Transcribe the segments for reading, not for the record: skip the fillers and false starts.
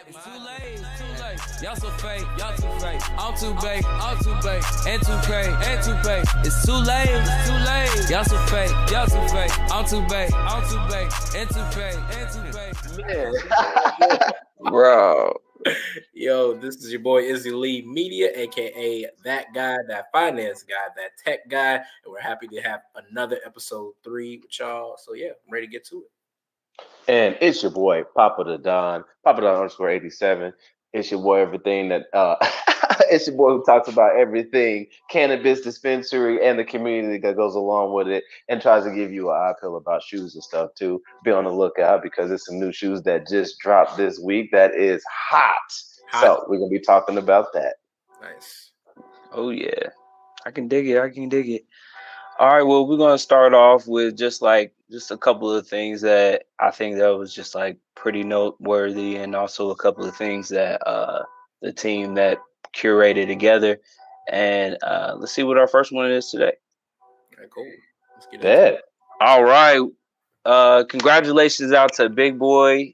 It's too late, it's too late. Y'all so fake, y'all too fake. I'm too bait, and too pay. It's too late, Y'all so fake, I'm too bait, and too pay. Man. Bro. Yo, this is your boy Izzy Lee Media, aka that guy, that finance guy, that tech guy, and we're happy to have another episode 3 with y'all. So yeah, I'm ready to get to it. And it's your boy, Papa the Don underscore 87. It's your boy, everything that, it's your boy who talks about everything cannabis dispensary and the community that goes along with it and tries to give you an eye pill about shoes and stuff too. Be on the lookout because there's some new shoes that just dropped this week that is hot. So we're going to be talking about that. Nice. Oh, yeah. I can dig it. All right, well, we're going to start off with just a couple of things that I think that was just like pretty noteworthy, and also a couple of things that the team that curated together. And let's see what our first one is today. Okay, cool. Let's get into it. All right. Congratulations out to Big Boy.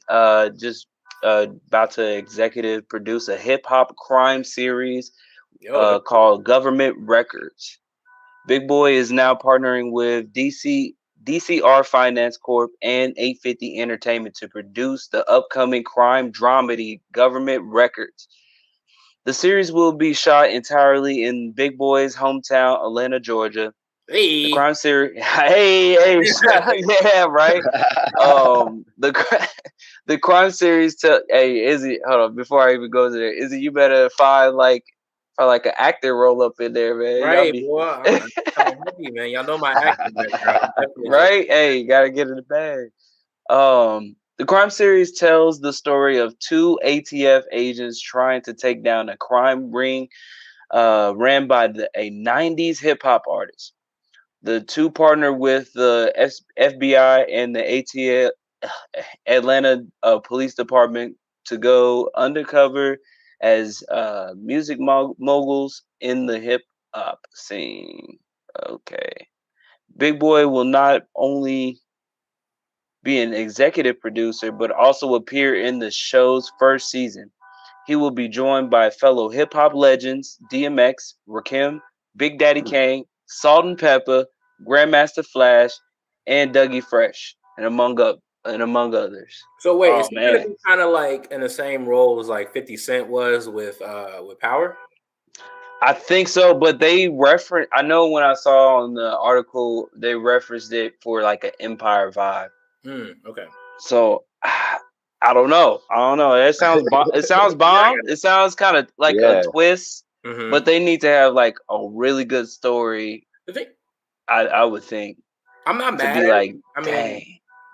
Just about to executive produce a hip hop crime series called Government Records. Big Boy is now partnering with DCR Finance Corp and 850 Entertainment to produce the upcoming crime dramedy Government Records. The series will be shot entirely in Big Boy's hometown, Atlanta, Georgia. Hey. The crime series, yeah, right. The crime series. Izzy, hold on. Before I even go to there, Izzy, you better find like an acting role up in there, man. Right, boy. I'm happy, man. Y'all know my acting background. Right? Hey, you gotta get in the bag. The crime series tells the story of two ATF agents trying to take down a crime ring ran by a 90s hip-hop artist. The two partner with the FBI and the ATF Atlanta Police Department to go undercover as music moguls in the hip hop scene. Okay. Big Boy will not only be an executive producer, but also appear in the show's first season. He will be joined by fellow hip hop legends DMX, Rakim, Big Daddy Kane, Salt and Pepper, Grandmaster Flash, and Dougie Fresh, and among others. So wait, is he gonna be kind of like in the same role as like 50 Cent was with Power? I think so, but they reference. I know when I saw on the article they referenced it for like an Empire vibe. Okay. So I don't know. It sounds it sounds bomb. It sounds kind of like a twist, but they need to have like a really good story. I would think. I'm not mad. To be like, I mean, dang.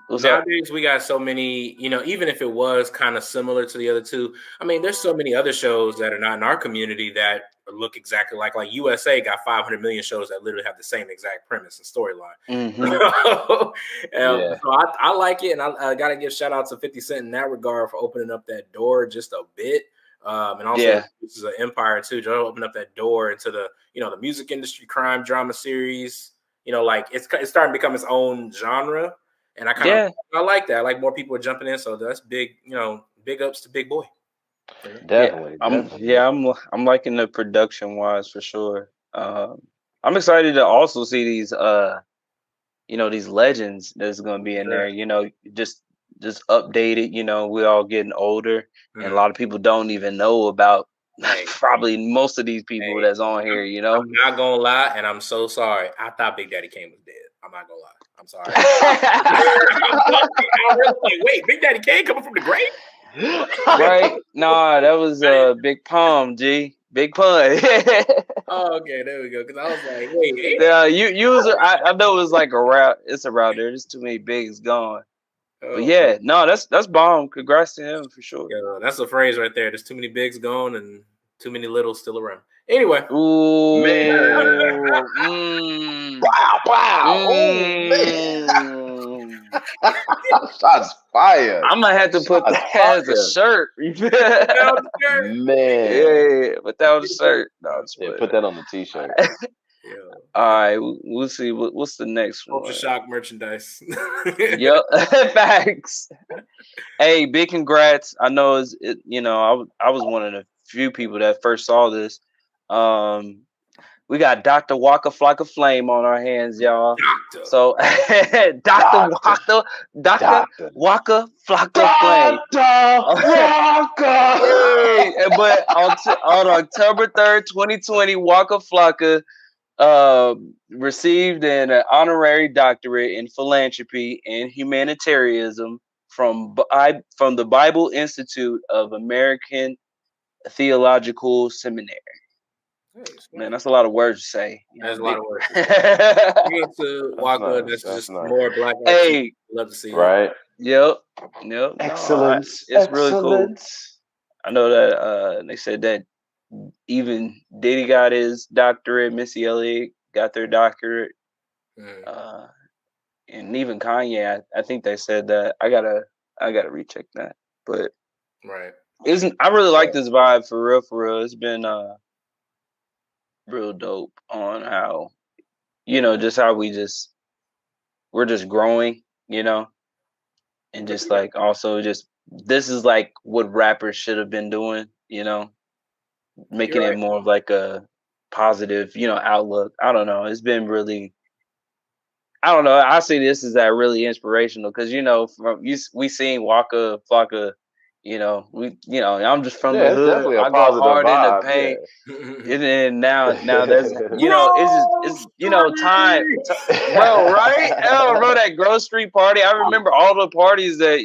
Nowadays we got so many, even if it was kind of similar to the other two, I mean, there's so many other shows that are not in our community that look exactly like USA got 500 million shows that literally have the same exact premise and storyline. So I like it, and I gotta give shout out to 50 Cent in that regard for opening up that door just a bit. And also this is an Empire too. Joe opened up that door into the the music industry crime drama series. Like it's starting to become its own genre. And I like that. I like more people are jumping in, so that's big. Big ups to Big Boy. Definitely. I'm liking the production wise for sure. I'm excited to also see these these legends that's going to be in there. Just updated. We all getting older, and a lot of people don't even know about probably most of these people that's on here. I'm not gonna lie, and I'm so sorry. I thought Big Daddy Kane was dead. I'm not gonna lie. I'm sorry. I was like, wait, Big Daddy Kane coming from the grave? Right? Nah, that was Big Pun, G. Big Pun. Oh, okay, there we go. Because I was like, wait. I know it was like it's around there. There's too many bigs gone. But yeah, no, that's bomb. Congrats to him for sure. Yeah, that's a phrase right there. There's too many bigs gone and too many littles still around. Anyway. Ooh, man. Wow. Shots fired. I'm gonna have to put that as a shirt. Man. Yeah, put that on the shirt. No, put that on the t-shirt. Yeah. All right, we'll see. What's the next Ultra one? Shock merchandise. Yep, facts. Hey, big congrats. I know I was one of the few people that first saw this. We got Dr. Waka Flocka Flame on our hands, y'all. Doctor. So Dr. Waka Flocka Flame. Waka. Hey, but on October 3rd, 2020, Waka Flocka received an honorary doctorate in philanthropy and humanitarianism from the Bible Institute of American Theological Seminary. Man, that's a lot of words to say. That's a lot of words. Thanks to Waka. Nice. That's just nice. more black. Hey, love to see right? Yep. Excellence. It's really cool. Excellence. I know that they said that even Diddy got his doctorate, Missy Elliott got their doctorate, and even Kanye. I think they said that. I gotta recheck that. But right, I really like this vibe for real. For real, it's been real dope on how just how we're just growing, and just like also just this is like what rappers should have been doing, making it more of like a positive, outlook. I don't know. It's been really, I don't know. I see this as that really inspirational because we seen Waka Flocka, I'm just from the it's hood. definitely a I go positive hard in the vibe, paint. yeah. And then now there's it's time, bro, right? Oh, bro, that Grove Street party. I remember all the parties that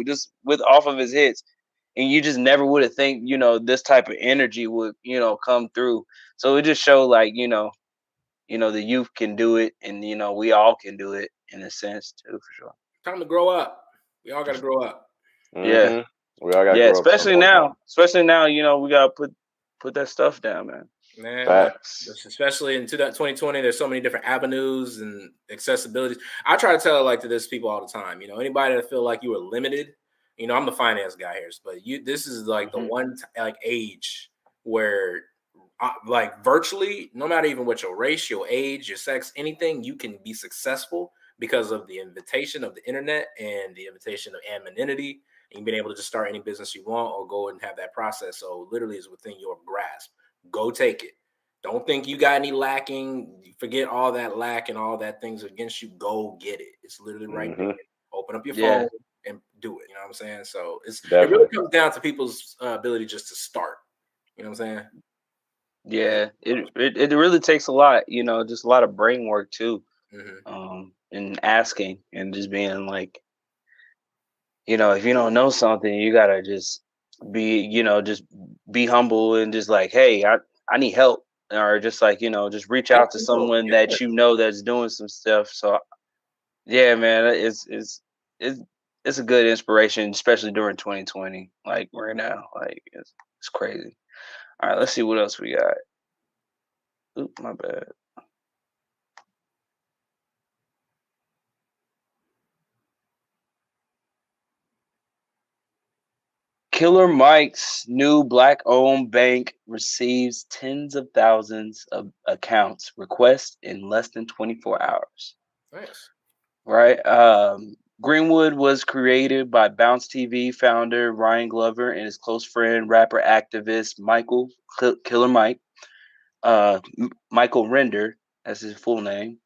just with off of his hits, and you just never would have think this type of energy would come through. So it just showed like the youth can do it, and we all can do it in a sense too, for sure. Time to grow up. We all got to grow up. Yeah. We all got to Yeah, grow up. especially now, we gotta put that stuff down, man. Especially in 2020, there's so many different avenues and accessibilities. I try to tell to this people all the time. Anybody that feel like you are limited. I'm the finance guy here, but this is like the one age where like virtually, no matter even what your race, your age, your sex, anything, you can be successful because of the invitation of the internet and the invitation of anonymity. And being able to just start any business you want or go and have that process. So literally is within your grasp. Go take it. Don't think you got any lacking. Forget all that lack and all that things against you. Go get it. It's literally right there. Open up your phone and do it. You know what I'm saying? So it really comes down to people's ability just to start. You know what I'm saying? Yeah, it really takes a lot, just a lot of brain work too. And asking and just being like, if you don't know something, you gotta just be humble and just like, hey, I need help, or just like just reach out to someone that that's doing some stuff. So yeah, man, it's a good inspiration, especially during 2020, like right now, like it's crazy. All right, let's see what else we got. Oop, my bad. Killer Mike's new black-owned bank receives tens of thousands of accounts requests in less than 24 hours. Nice. Right? Greenwood was created by Bounce TV founder Ryan Glover and his close friend, rapper activist Michael Killer Mike. Michael Render, that's his full name.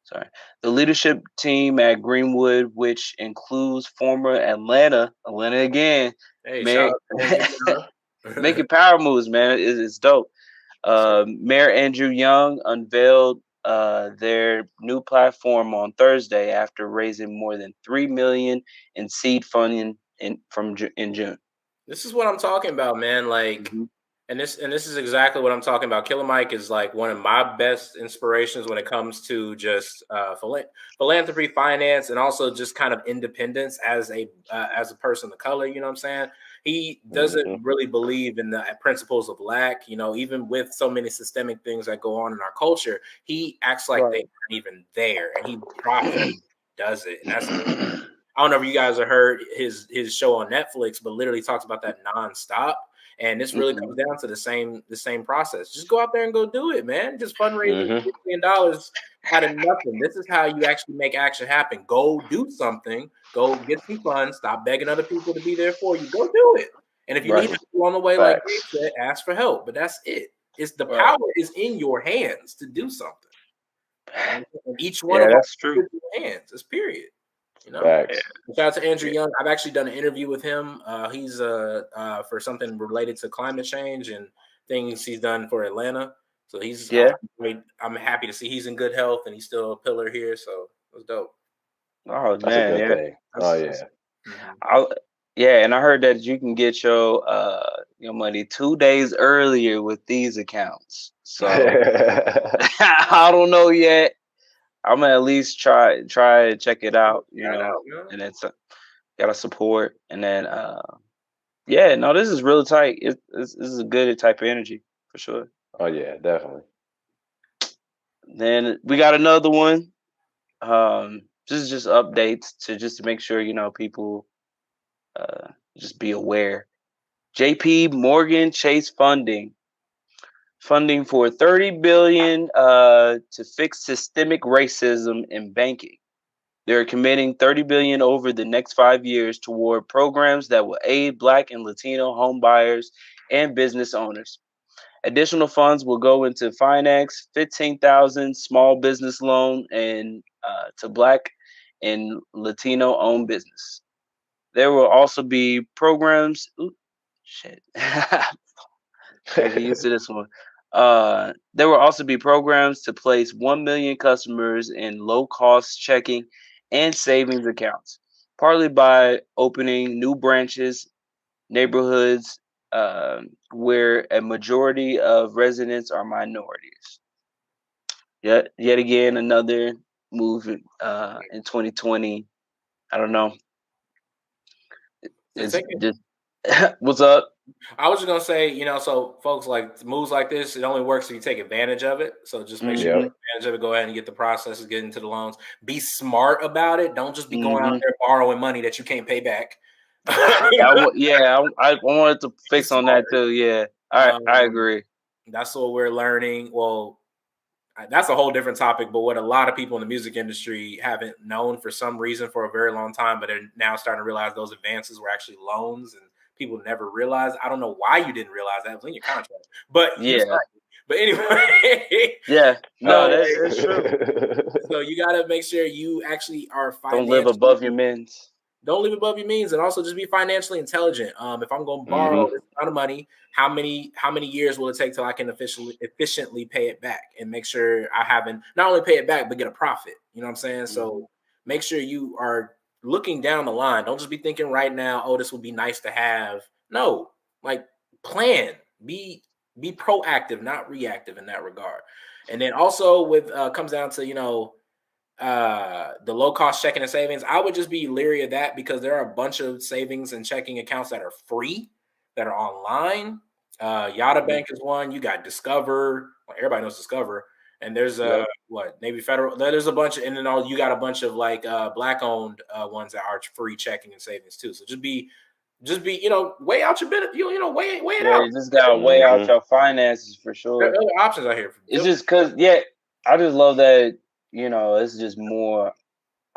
Sorry. The leadership team at Greenwood, which includes former Atlanta again, making power moves, man. It's dope. Mayor Andrew Young unveiled their new platform on Thursday after raising more than $3 million in seed funding in June. This is what I'm talking about, man. Like, and this is exactly what I'm talking about. Killer Mike is like one of my best inspirations when it comes to just philanthropy, finance, and also just kind of independence as a person of color. You know what I'm saying? He doesn't really believe in the principles of lack. Even with so many systemic things that go on in our culture, he acts like they aren't even there, and he properly does it. And that's I don't know if you guys have heard his show on Netflix, but literally talks about that nonstop. And this really comes down to the same process. Just go out there and go do it, man. Just fundraising $50 million out of nothing. This is how you actually make action happen. Go do something. Go get some funds. Stop begging other people to be there for you. Go do it. And if you need help along the way, like Dave said, ask for help. But that's it. It's the power is in your hands to do something. And each one of us is in your hands. It's period. You know, shout out to Andrew Young. I've actually done an interview with him. He's for something related to climate change and things he's done for Atlanta. So he's I'm happy to see he's in good health and he's still a pillar here. So it was dope. Oh man, and I heard that you can get your money 2 days earlier with these accounts. So I don't know yet. I'm gonna at least try and check it out, and it's gotta support, and then this is really tight. This is a good type of energy for sure. Oh yeah, definitely. Then we got another one. This is just updates to make sure people just be aware. JP Morgan Chase funding for $30 billion to fix systemic racism in banking. They're committing $30 billion over the next 5 years toward programs that will aid Black and Latino home buyers and business owners. Additional funds will go into finance, 15,000 small business loan and to Black and Latino owned business. There will also be programs. Get used to this one. There will also be programs to place 1 million customers in low-cost checking and savings accounts, partly by opening new branches, neighborhoods where a majority of residents are minorities. Yet again, another move in 2020. I don't know. It's just what's up? I was just gonna say, so folks, like moves like this, it only works if you take advantage of it. So just make sure you take advantage of it. Go ahead and get the processes, get into the loans. Be smart about it. Don't just be going out there borrowing money that you can't pay back. I wanted to fix on that too. Yeah, I agree. That's what we're learning. Well, that's a whole different topic. But what a lot of people in the music industry haven't known for some reason for a very long time, but they're now starting to realize those advances were actually loans and. People never realized. I don't know why you didn't realize that. It was in your contract. But but anyway. That's true. So you got to make sure you actually are don't live above your means. Don't live above your means, and also just be financially intelligent. If I'm going to borrow this amount of money, how many years will it take till I can efficiently pay it back and make sure I haven't not only pay it back but get a profit. You know what I'm saying? So make sure you are looking down the line. Don't just be thinking right now, oh, this would be nice to have. No, like plan. Be proactive, not reactive in that regard. And then also with comes down to the low cost checking and savings. I would just be leery of that because there are a bunch of savings and checking accounts that are free, that are online. Yada Bank is one. You got Discover. Well, everybody knows Discover. And there's Navy Federal. There's a bunch of, and then you got a bunch of like Black owned ones that are free checking and savings too. So just be weigh out your bit. Weigh it out. You just gotta weigh out your finances for sure. There are other options out here. It's just because I just love that it's just more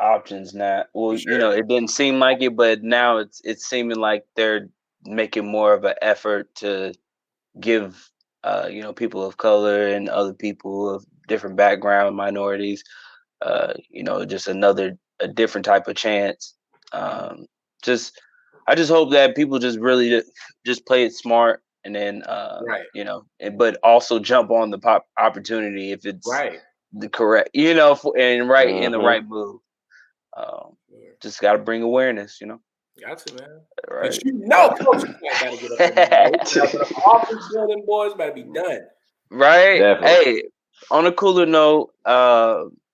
options now. Well, it didn't seem like it, but now it's seeming like they're making more of an effort to give people of color and other people of different background, minorities, just a different type of chance. I just hope that people just really just play it smart and then, but also jump on the opportunity if it's the correct, in the right move. Just got to bring awareness, Got to, man. Right. But coach, you gotta get up there. Offense, them boys better be done. Right. Definitely. Hey, on a cooler note,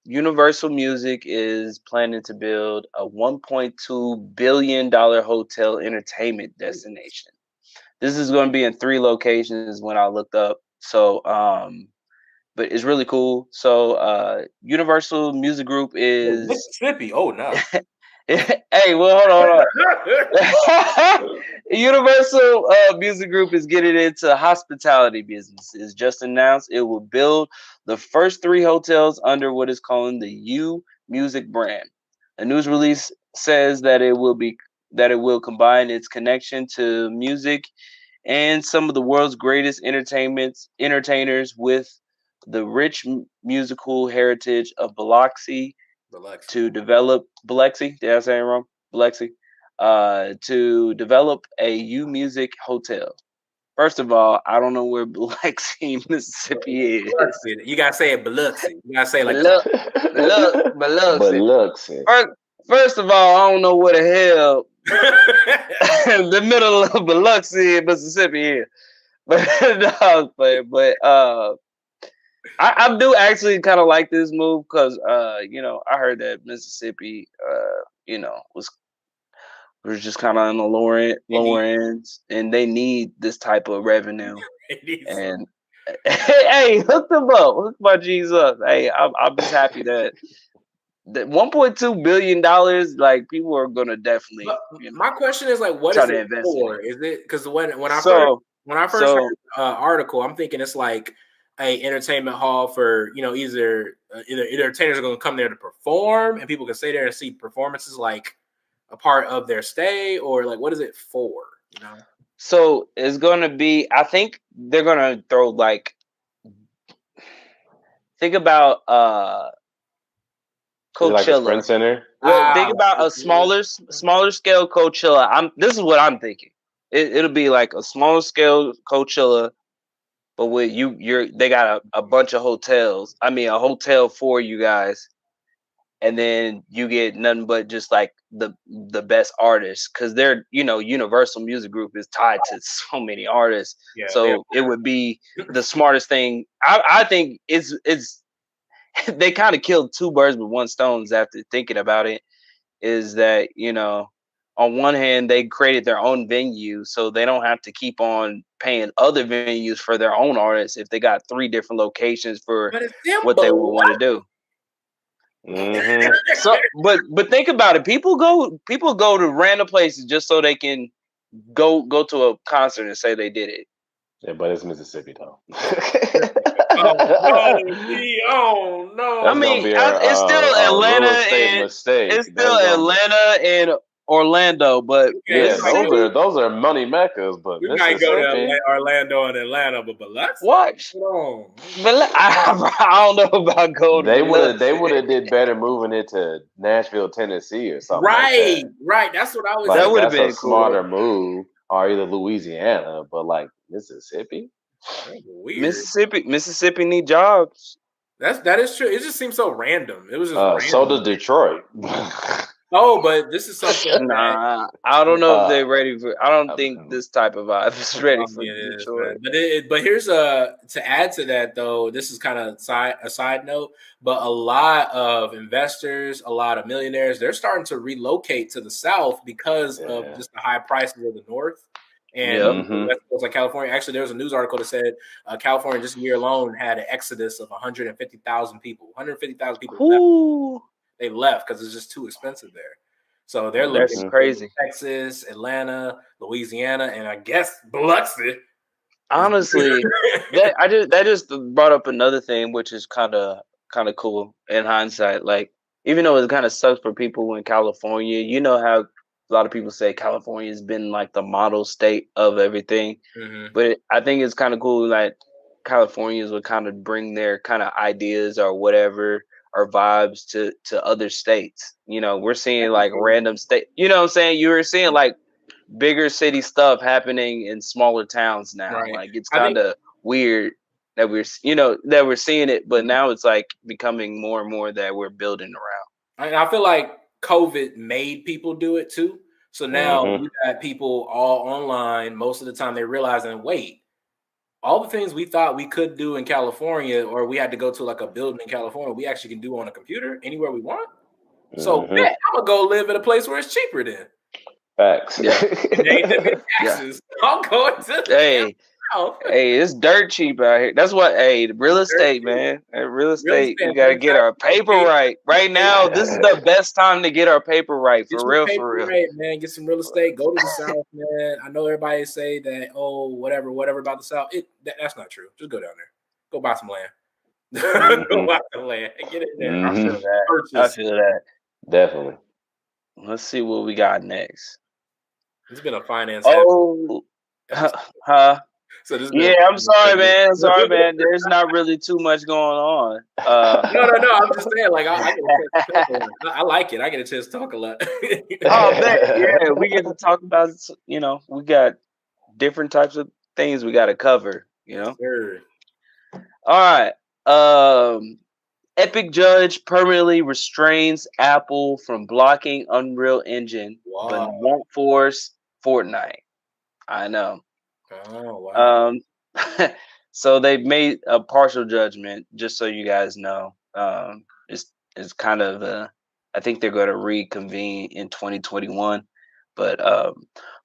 Universal Music is planning to build a $1.2 billion hotel entertainment destination. This is going to be in 3 locations when I looked up. So, but it's really cool. So, Universal Music Group is Mississippi. Oh no. Hey, well, hold on. Universal Music Group is getting into hospitality business. It's just announced it will build the first 3 hotels under what is called the U Music brand. A news release says that it will combine its connection to music and some of the world's greatest entertainers with the rich musical heritage of Biloxi to develop Biloxi. Did I say it wrong? Biloxi. To develop a U Music hotel. First of all, I don't know where Biloxi, Mississippi is. Biloxi. You gotta say it Biloxi. You gotta say it like Biloxi. Biloxi. First of all, I don't know where the hell the middle of Biloxi, Mississippi is. But no, I do actually kind of like this move because I heard that Mississippi was just kind of on the lower ends, and they need this type of revenue. And hey, hook them up, hook my G's up. Hey, I'm just happy that $1.2 billion, like people are gonna definitely. My question is like, what is it for? Is it because when I first heard article, I'm thinking it's like a entertainment hall for either entertainers are gonna come there to perform, and people can stay there and see performances like a part of their stay, or like what is it for? So it's gonna be. I think they're gonna throw like. Think about Coachella. Like a Sprint Center. Think about a smaller scale Coachella. This is what I'm thinking. It'll be like a smaller scale Coachella, but with they got a bunch of hotels. I mean, a hotel for you guys, and then you get nothing but just like the best artists, because they're Universal Music Group is tied to so many artists. Yeah, so it would be the smartest thing. I think it's they kind of killed 2 birds with 1 stone after thinking about it. Is that on one hand they created their own venue, so they don't have to keep on paying other venues for their own artists if they got 3 different locations for what they would want to do. Mm-hmm. So, but think about it. People go to random places just so they can go to a concert and say they did it. Yeah, but it's Mississippi though. Oh no! I mean, it's still Atlanta and it's still Atlanta and Orlando, but yeah, those are money meccas. But you might go to Orlando and Atlanta, but let's watch. I don't know about going. They would have did better moving it to Nashville, Tennessee, or something. Right, like that. Right. That's what I was. That would have been a smarter move, or either Louisiana, but like Mississippi. Weird. Mississippi need jobs. That is true. It just seems so random. It was just random. So does Detroit. Oh, but this is something. Nah, I don't know if they're ready for. I don't think this type of vibe is ready for Detroit. But here's to add to that though. This is kind of a side note, but a lot of investors, a lot of millionaires, they're starting to relocate to the South because of just the high prices of the North. And West Coast, like California. Actually, there was a news article that said California this year alone had an exodus of 150,000 people. 150,000 people left. They left because it's just too expensive there. So they're looking crazy. Texas, Atlanta, Louisiana, and I guess Biloxi. Honestly, that just brought up another thing, which is kind of cool in hindsight. Like, even though it kind of sucks for people in California, you know how a lot of people say California has been like the model state of everything. But I think it's kind of cool that Californians would kind of bring their kind of ideas or whatever or vibes to other states. We're seeing like random state. You know what I'm saying? You were seeing like bigger city stuff happening in smaller towns now. Right. Like it's kind of weird that we're seeing it, but now it's like becoming more and more that we're building around. And I feel like COVID made people do it too. So now you got people all online. Most of the time they're realizing, wait, all the things we thought we could do in California, or we had to go to like a building in California, we actually can do on a computer anywhere we want. So I'm gonna go live in a place where it's cheaper then. Facts. Yeah. Taxes. I'm going to South. Hey, it's dirt cheap out here. That's what. Hey, the real estate, man. Real estate. We gotta get our paper right. Right now, this is the best time to get our paper right. Get For your real, paper for real. right, man. Get some real estate. Go to the South, man. I know everybody say that, oh, whatever about the South. That's not true. Just go down there. Go buy some land. Go buy some land. Get it there. I feel that. Purchase. I feel that. Definitely. Let's see what we got next. It's been a finance. Oh, huh? So this I'm sorry, man. I'm sorry, man. There's not really too much going on. No. I'm just saying, like, I get a chance to talk a lot. I like it. I get a chance to talk a lot. Oh, man. Yeah, we get to talk about, we got different types of things we got to cover, Sure. All right. Epic Judge permanently restrains Apple from blocking Unreal Engine, but won't force Fortnite. I know. Oh, wow. So they've made a partial judgment, just so you guys know. It's kind of I think they're going to reconvene in 2021, but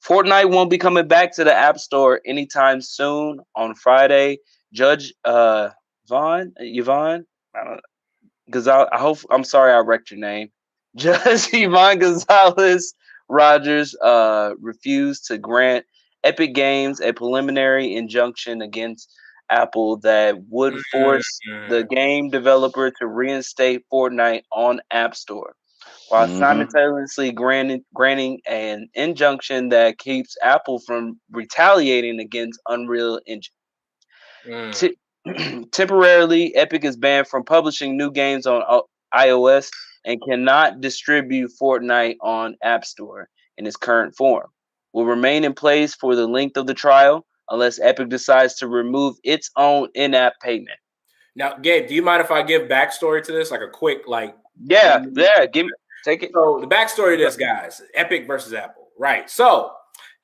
Fortnite won't be coming back to the App Store anytime soon. On Friday, Judge Yvonne, I don't know, I'm sorry I wrecked your name. Judge Yvonne Gonzalez Rogers refused to grant Epic Games a preliminary injunction against Apple that would force the game developer to reinstate Fortnite on App Store, while simultaneously granting an injunction that keeps Apple from retaliating against Unreal Engine. Temporarily, Epic is banned from publishing new games on iOS and cannot distribute Fortnite on App Store in its current form. Will remain in place for the length of the trial unless Epic decides to remove its own in-app payment. Now, Gabe, do you mind if I give backstory to this? Like a quick, take it. So the backstory of this, guys, Epic versus Apple, right? So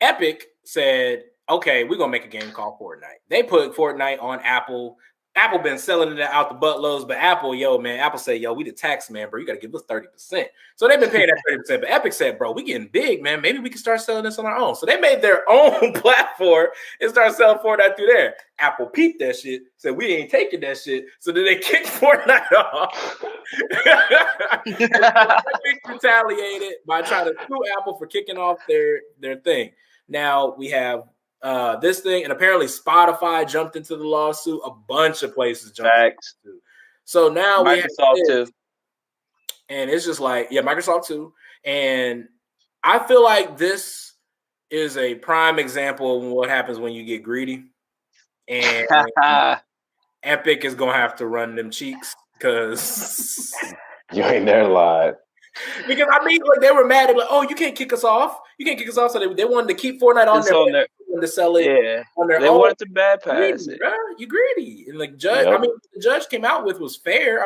Epic said, okay, we're going to make a game called Fortnite. They put Fortnite on Apple. Apple been selling it out the buttloads, but Apple said, we the tax man, bro. You got to give us 30%. So they've been paying that 30%, but Epic said, bro, we getting big, man. Maybe we can start selling this on our own. So they made their own platform and started selling Fortnite through there. Apple peeped that shit, said, we ain't taking that shit. So then they kicked Fortnite off. Epic retaliated by trying to sue Apple for kicking off their thing. Now we have this thing, and apparently Spotify jumped into the lawsuit. A bunch of places jumped into. So now Microsoft too, and it's just like, Microsoft too. And I feel like this is a prime example of what happens when you get greedy. And Epic is gonna have to run them cheeks because you ain't there live. Because like they were mad. They were like, "Oh, you can't kick us off. You can't kick us off." So they wanted to keep Fortnite on their to sell it on their own. They wanted to bad pass it. Bro. You greedy. And like judge, the judge came out with was fair.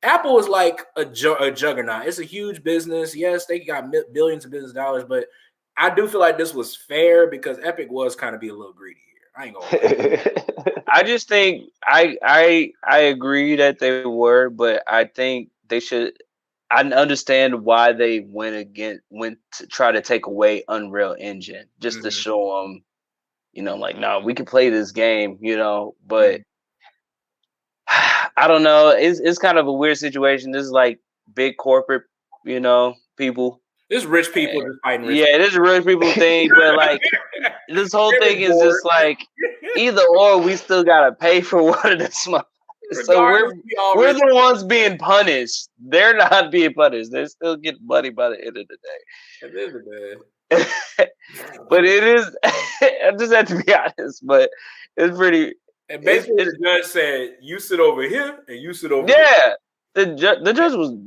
Apple is like a juggernaut. It's a huge business. Yes, they got billions of business dollars, but I do feel like this was fair because Epic was kind of be a little greedy here. I ain't gonna. I just think I agree that they were, but I think they should. I understand why they went to try to take away Unreal Engine just to show them, no, we can play this game, but I don't know. It's kind of a weird situation. This is like big corporate, people. This rich people just fighting rich. Yeah, this is a rich people thing, but like this whole thing is just like either or. We still gotta pay for one of this month. So we're the ones being punished. They're not being punished. They still get money by the end of the day. At the end of the day. But it is. I just have to be honest. But it's pretty. And basically, the judge said, "You sit over here, and you sit over." Yeah, the judge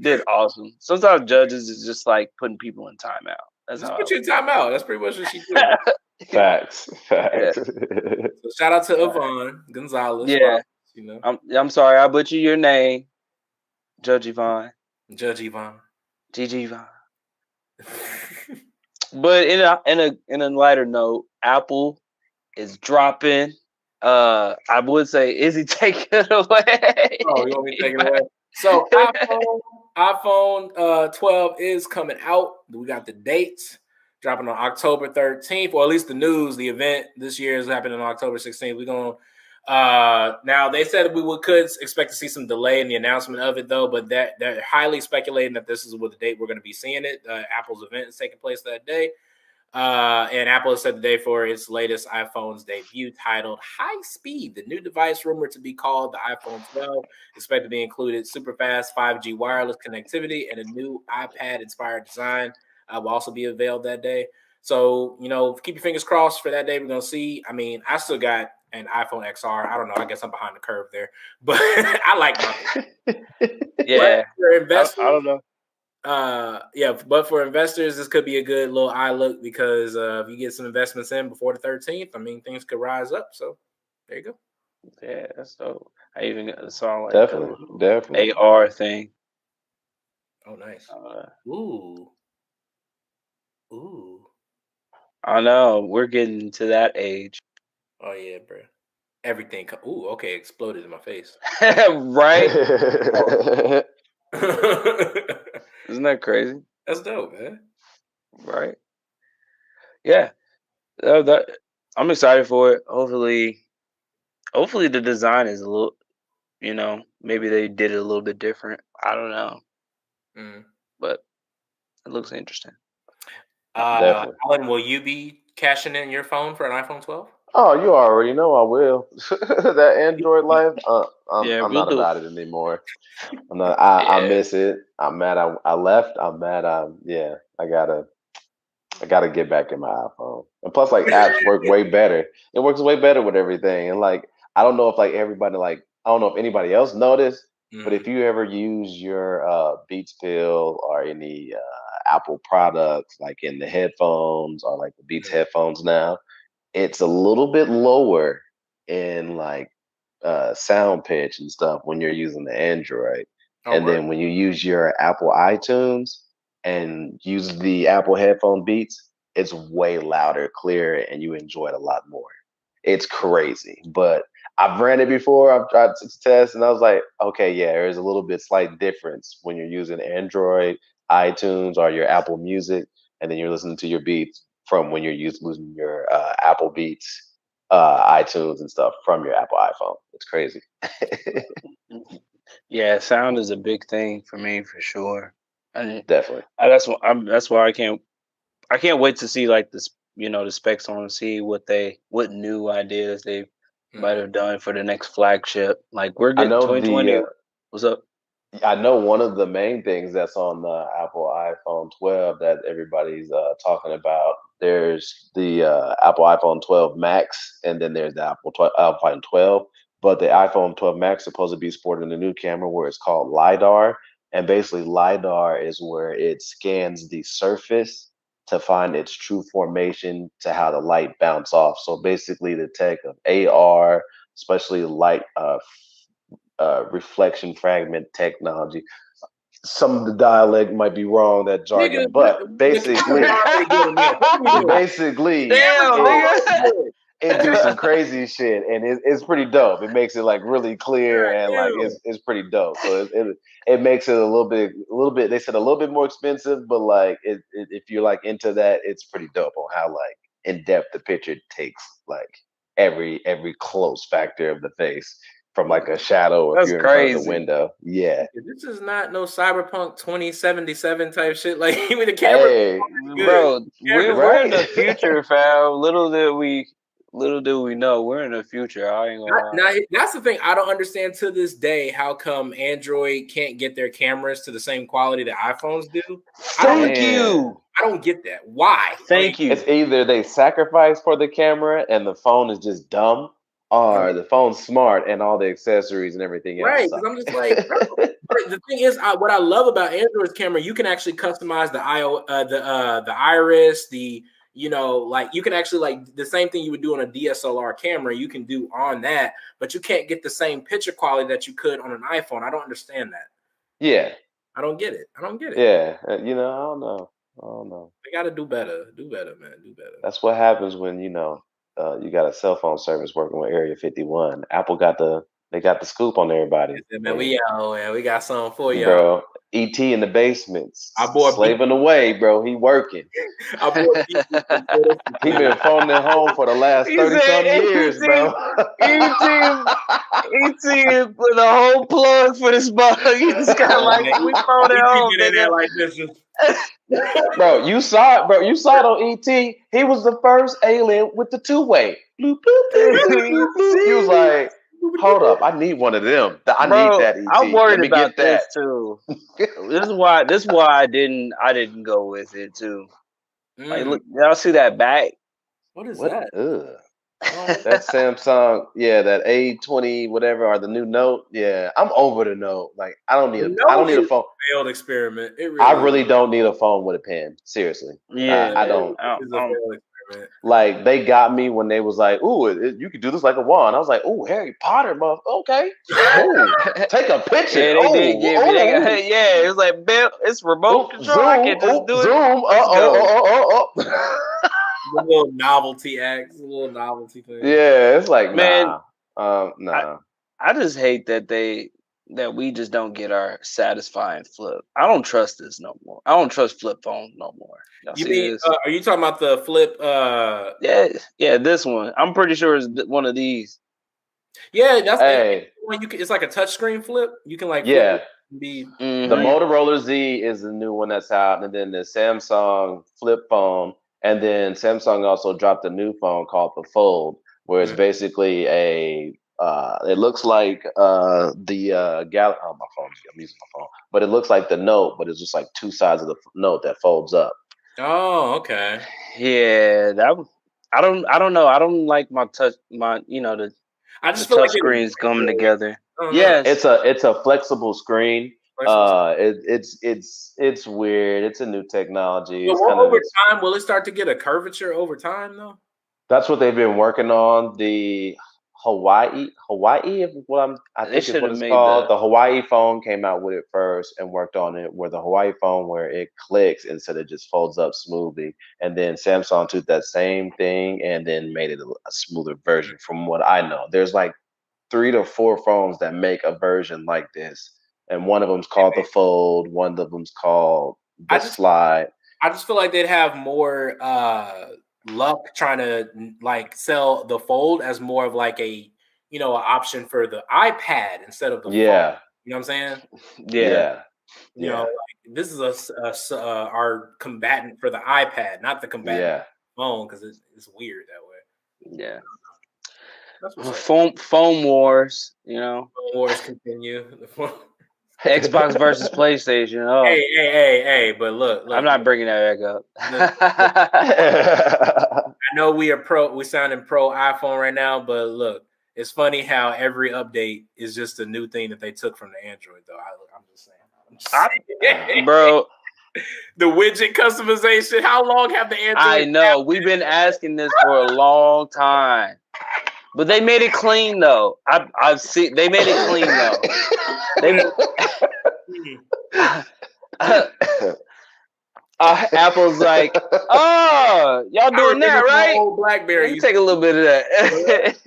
did awesome. Sometimes judges is just like putting people in timeout. That's just put you in timeout. That's pretty much what she did. Facts. Yeah. So shout out to Yvonne Gonzalez. Yeah. I'm sorry, I butchered your name, Judge Yvonne. Judge Yvonne. GG Yvonne. But in a lighter note, Apple is dropping. I would say, is he taking it away? Oh, you want me to take it away? So iPhone 12 is coming out. We got the dates. dropping on October 13th, or at least the news. The event this year is happening on October 16th. We're going. Now they said we could expect to see some delay in the announcement of it, though. But that they're highly speculating that this is what the date we're going to be seeing it. Apple's event is taking place that day. And Apple has set the day for its latest iPhone's debut, titled High Speed. The new device, rumored to be called the iPhone 12, expected to be included super fast 5G wireless connectivity and a new iPad-inspired design will also be unveiled that day. So, keep your fingers crossed for that day. We're going to see. I mean, I still got an iPhone XR. I don't know. I guess I'm behind the curve there. But I like my Yeah. for investors, I don't know. but for investors, this could be a good little eye look because if you get some investments in before the 13th, I mean, things could rise up. So there you go. Yeah, that's dope. I even got a song like Definitely. AR thing. Oh, nice. Ooh. I know we're getting to that age. Oh yeah, bro. Everything. Ooh, okay, exploded in my face. Right? Isn't that crazy? That's dope, man. Right? Yeah. I'm excited for it. Hopefully the design is a little, maybe they did it a little bit different. I don't know. But it looks interesting. Definitely. Alan, will you be cashing in your phone for an iPhone 12? Oh, you already know I will. That Android life, Yeah, I'm we'll not do. about it anymore. I'm not. I Yeah. miss it. I'm mad. I left. I'm mad. I gotta get back in my iPhone. And plus, like apps work way better. It works way better with everything. And like, I don't know if like everybody like I don't know if anybody else noticed, but if you ever use your Beats Pill or any Apple products, like in the headphones or like the Beats headphones now, it's a little bit lower in like sound pitch and stuff when you're using the Android. And then when you use your Apple iTunes and use the Apple headphone Beats, it's way louder, clearer, and you enjoy it a lot more. It's crazy, but I've ran it before. I've tried to test, and I was like, okay, yeah, there's a little bit slight difference when you're using Android, iTunes, or your Apple Music, and then you're listening to your beats from when you're using your Apple Beats, iTunes, and stuff from your Apple iPhone. It's crazy. Yeah, sound is a big thing for me for sure. And Definitely. that's why I can't wait to see like this, the specs on, see what new ideas they might have done for the next flagship. Like we're I getting know 2020. What's up? I know one of the main things that's on the Apple iPhone 12 that everybody's talking about. There's the Apple iPhone 12 Max, and then there's the iPhone 12. But the iPhone 12 Max is supposed to be sporting a new camera where it's called LiDAR, and basically LiDAR is where it scans the surface to find its true formation to how the light bounce off. So basically, the tech of AR, especially light reflection fragment technology. Some of the dialect might be wrong, that jargon, but basically, it do some crazy shit, and it's pretty dope. It makes it like really clear and like it's pretty dope. So it makes it a little bit. They said a little bit more expensive, but like if you're like into that, it's pretty dope on how like in depth the picture takes like every close factor of the face. From like a shadow if you're in front of the window. Yeah. This is not no Cyberpunk 2077 type shit. Like with the camera. Hey, bro, we're in the future, fam. Little did we know we're in the future. I ain't gonna lie. Now, that's the thing. I don't understand to this day how come Android can't get their cameras to the same quality that iPhones do. Thank you. I don't get that. Why? Thank you. It's either they sacrifice for the camera and the phone is just dumb, or the phone's smart and all the accessories and everything else. Right, because I'm just like, the thing is, what I love about Android's camera, you can actually customize the iris, like you can actually like the same thing you would do on a DSLR camera, you can do on that, but you can't get the same picture quality that you could on an iPhone. I don't understand that. Yeah, I don't get it. Yeah, I don't know. They got to do better, man. Do better. That's what happens when you got a cell phone service working with Area 51. Apple got the scoop on everybody. Man, we got something for y'all. Bro, ET in the basements, Our boy slaving away, bro. He working. Our boy He been phoning it home for the last He 30 said, something years, bro. ET put a whole plug for this bug. He just got like, we phoned it home, in there nigga. like this. Bro, you saw it, bro. You saw it on ET. He was the first alien with the two-way. Bloop, bloop, bloop, bloop, bloop, bloop. He was like, hold up, I need one of them. I need that ET. I'm worried Let me about get that. this too. This is why I didn't go with it too. Like, look, y'all see that back? What is that? Ugh. That Samsung, yeah, that A20 whatever, or the new Note. Yeah, I'm over the Note. Like, I don't need a phone. Failed experiment. I really don't need a phone with a pen. Seriously. Yeah, I don't. It's a failed experiment. Like, they got me when they was like, "Ooh, you could do this like a wand." I was like, "Ooh, Harry Potter, okay. Ooh, take a picture." Yeah, they did give me. Yeah, it was like, Bill, it's remote control. Zoom, I can just do it. Zoom. The little novelty acts, the little novelty thing. Yeah, it's like, man, nah. I just hate that we just don't get our satisfying flip. I don't trust this no more. I don't trust flip phones no more. You mean? Are you talking about the flip? Yeah, this one. I'm pretty sure it's one of these. Yeah, that's it's like a touchscreen flip. You can like flip the Motorola Z is the new one that's out, and then the Samsung flip phone, and then Samsung also dropped a new phone called the Fold, where it's basically a it looks like the my phone. I'm using my phone, but it looks like the Note, but it's just like two sides of the Note that folds up. Oh, okay. Yeah, I don't know. I don't like my touch. I just feel touch like screens coming together. Yes, it's a flexible screen. It's weird. It's a new technology. But over time, will it start to get a curvature over time though? That's what they've been working on. The Hawaii is what I think is what it's called. The Hawaii phone came out with it first and worked on it, where the Hawaii phone where it clicks instead of just folds up smoothly. And then Samsung took that same thing and then made it a smoother version. From what I know, there's like 3 to 4 phones that make a version like this, and one of them's called the Fold. One of them's called the Slide. I just feel like they'd have more luck trying to like sell the Fold as more of like a an option for the iPad instead of the phone. You know what I'm saying? Yeah. You know, like, this is our combatant for the iPad, not the combatant phone, because it's weird that way. Yeah. Phone wars, Phone wars continue. Xbox versus PlayStation. Oh. Hey! But look, I'm not bringing that back up. I know we sounding pro iPhone right now, but look, it's funny how every update is just a new thing that they took from the Android, though. I'm just saying, bro. The widget customization. How long have the Android? I know we've been asking this for a long time. But they made it clean though. I've seen they made it clean though. Apple's like, oh, y'all doing that right? Old BlackBerry. You take a little bit of that.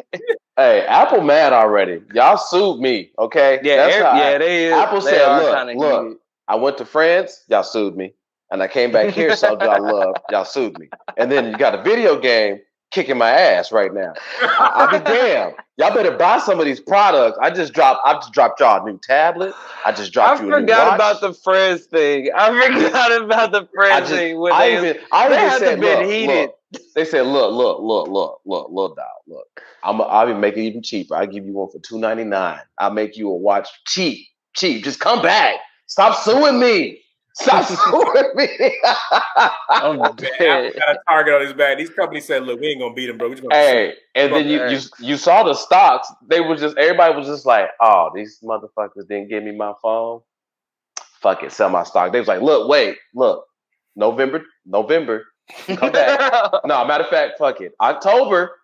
Hey, Apple mad already. Y'all sued me, okay? Yeah, they is. Apple said, look, I went to France, y'all sued me, and I came back here, so y'all love, y'all sued me, and then you got a video game kicking my ass right now. I'll be damned. Y'all better buy some of these products. I just dropped y'all a new tablet. I just dropped you a new watch. I forgot about the friends thing. I forgot about the friends thing. When I even said, look. They said, look, dog, look. I'll be making it even cheaper. I'll give you one for $299. I'll make you a watch cheap. Just come back. Stop suing me. Stop suing me. I'm dead. Got a target on his back. These companies said, "Look, we ain't gonna beat him, bro. We just gonna and then you saw the stocks. Everybody was just like, "Oh, these motherfuckers didn't give me my phone. Fuck it, sell my stock." They was like, "Look, November, come back." No, matter of fact, fuck it, October,